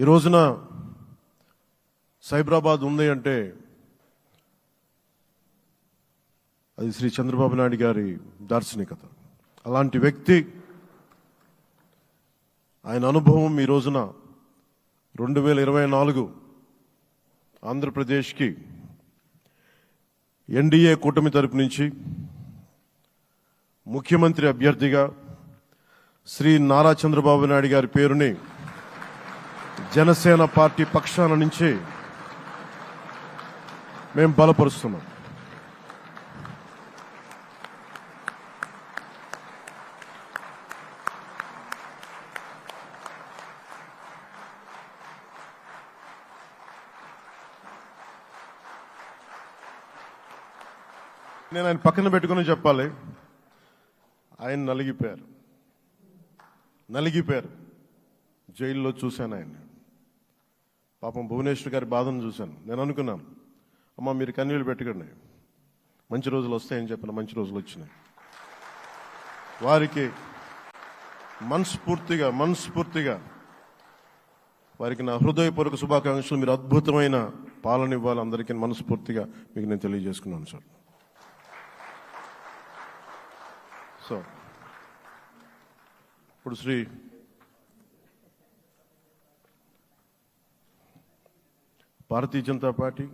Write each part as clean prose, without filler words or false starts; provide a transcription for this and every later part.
ఈ రోజున సైబరాబాద్ ఉంది అంటే అది శ్రీ చంద్రబాబు నాయుడు గారి దార్శనికత. అలాంటి వ్యక్తి, ఆయన అనుభవం ఈ రోజున 2024 ఆంధ్రప్రదేశ్కి ఎన్డీఏ కూటమి తరపు నుంచి ముఖ్యమంత్రి అభ్యర్థిగా శ్రీ నారా చంద్రబాబు నాయుడు గారి పేరుని జనసేన పార్టీ పక్షాన నుంచి మేము బలపరుస్తున్నాం. నేను ఆయన పక్కన పెట్టుకుని చెప్పాలి, ఆయన నలిగిపోయారు. జైల్లో చూశాను ఆయన. పాపం భువనేశ్వర్ గారి బాధను చూశాను. నేను అనుకున్నాను, అమ్మ మీరు కన్నీళ్ళు పెట్టకండి, మంచి రోజులు వస్తాయని చెప్పిన మంచి రోజులు వచ్చినాయి. వారికి మనస్ఫూర్తిగా వారికి నా హృదయపూర్వక శుభాకాంక్షలు. మీరు అద్భుతమైన పాలన ఇవ్వాలి అందరికీ మనస్ఫూర్తిగా మీకు నేను తెలియజేసుకున్నాను సార్. సో ఇప్పుడు శ్రీ భారతీయ జనతా పార్టీ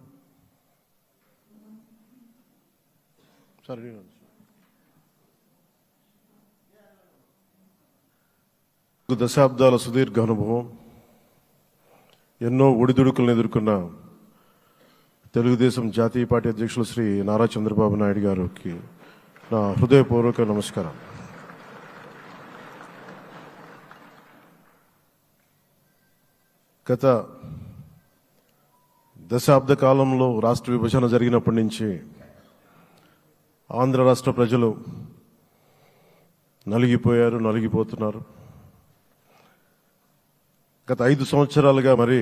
దశాబ్దాల సుదీర్ఘ అనుభవం, ఎన్నో ఒడిదుడుకులను ఎదుర్కొన్న తెలుగుదేశం జాతీయ పార్టీ అధ్యక్షులు శ్రీ నారా చంద్రబాబు నాయుడు గారికి నా హృదయపూర్వక నమస్కారం. గత దశాబ్ద కాలంలో రాష్ట్ర విభజన జరిగినప్పటి నుంచి ఆంధ్ర రాష్ట్ర ప్రజలు నలిగిపోతున్నారు. గత 5 సంవత్సరాలుగా మరి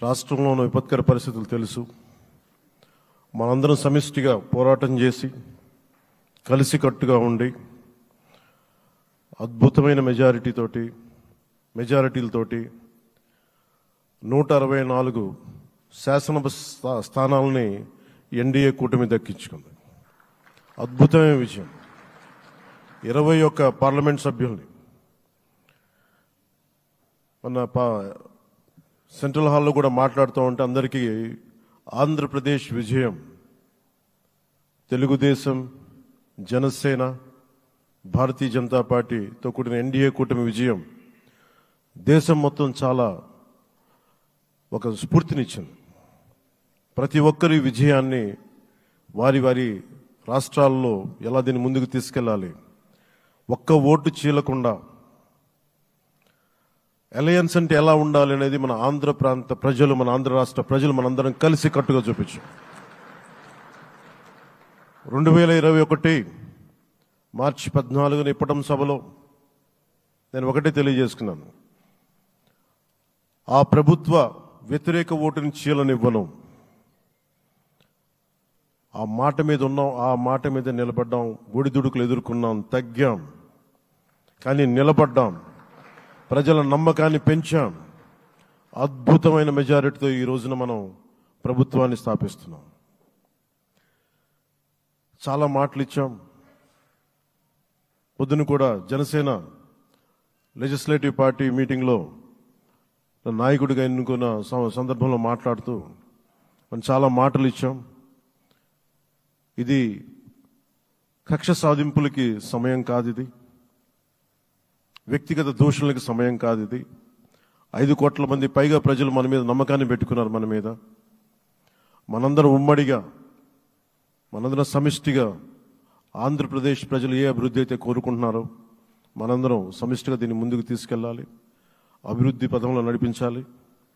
రాష్ట్రంలోని విపత్కర పరిస్థితులు తెలుసు. మనందరం సమిష్టిగా పోరాటం చేసి కలిసికట్టుగా ఉండి అద్భుతమైన మెజారిటీలతోటి 164 శాసనసభ స్థానాలని ఎన్డీఏ కూటమి దక్కించుకుంది. అద్భుతమైన విజయం. 21 పార్లమెంట్ సభ్యుల్ని మన సెంట్రల్ హాల్లో కూడా మాట్లాడుతూ ఉంటే అందరికీ ఆంధ్రప్రదేశ్ విజయం, తెలుగుదేశం, జనసేన, భారతీయ జనతా పార్టీతో కూడిన ఎన్డీఏ కూటమి విజయం దేశం మొత్తం చాలా ఒక స్ఫూర్తినిచ్చింది. ప్రతి ఒక్కరి విజయాన్ని వారి రాష్ట్రాల్లో ఎలా దీన్ని ముందుకు తీసుకెళ్ళాలి, ఒక్క ఓటు చీలకుండా అలయన్స్ అంటే ఎలా ఉండాలి అనేది మన ఆంధ్ర ప్రాంత ప్రజలు, మన ఆంధ్ర రాష్ట్ర ప్రజలు మనందరం కలిసి కట్టుగా చూపించాం. 2021 మార్చి 14 ఇప్పటం సభలో నేను ఒకటే తెలియజేసుకున్నాను, ఆ ప్రభుత్వ వ్యతిరేక ఓటుని చీలనివ్వను. ఆ మాట మీద ఉన్నాం, ఆ మాట మీద నిలబడ్డాం. ఒడిదుడుకులు ఎదుర్కొన్నాం, తగ్గాం, కానీ నిలబడ్డాం. ప్రజల నమ్మకాన్ని పెంచాం. అద్భుతమైన మెజారిటీతో ఈ రోజున మనం ప్రభుత్వాన్ని స్థాపిస్తున్నాం. చాలా మాటలు ఇచ్చాం. పొద్దున కూడా జనసేన లెజిస్లేటివ్ పార్టీ మీటింగ్లో నాయకుడిగా ఎన్నుకున్న సందర్భంలో మాట్లాడుతూ మనం చాలా మాటలు ఇచ్చాం. ఇది కక్ష సాధింపులకి సమయం కాదు, ఇది వ్యక్తిగత దూషణలకు సమయం కాదు. ఇది 5 కోట్ల మంది పైగా ప్రజలు మన మీద నమ్మకాన్ని పెట్టుకున్నారు. మన మీద మనందరం ఉమ్మడిగా, మనందరం సమిష్టిగా ఆంధ్రప్రదేశ్ ప్రజలు ఏ అభివృద్ధి అయితే కోరుకుంటున్నారో మనందరం సమిష్టిగా దీన్ని ముందుకు తీసుకెళ్ళాలి, అభివృద్ధి పథంలో నడిపించాలి.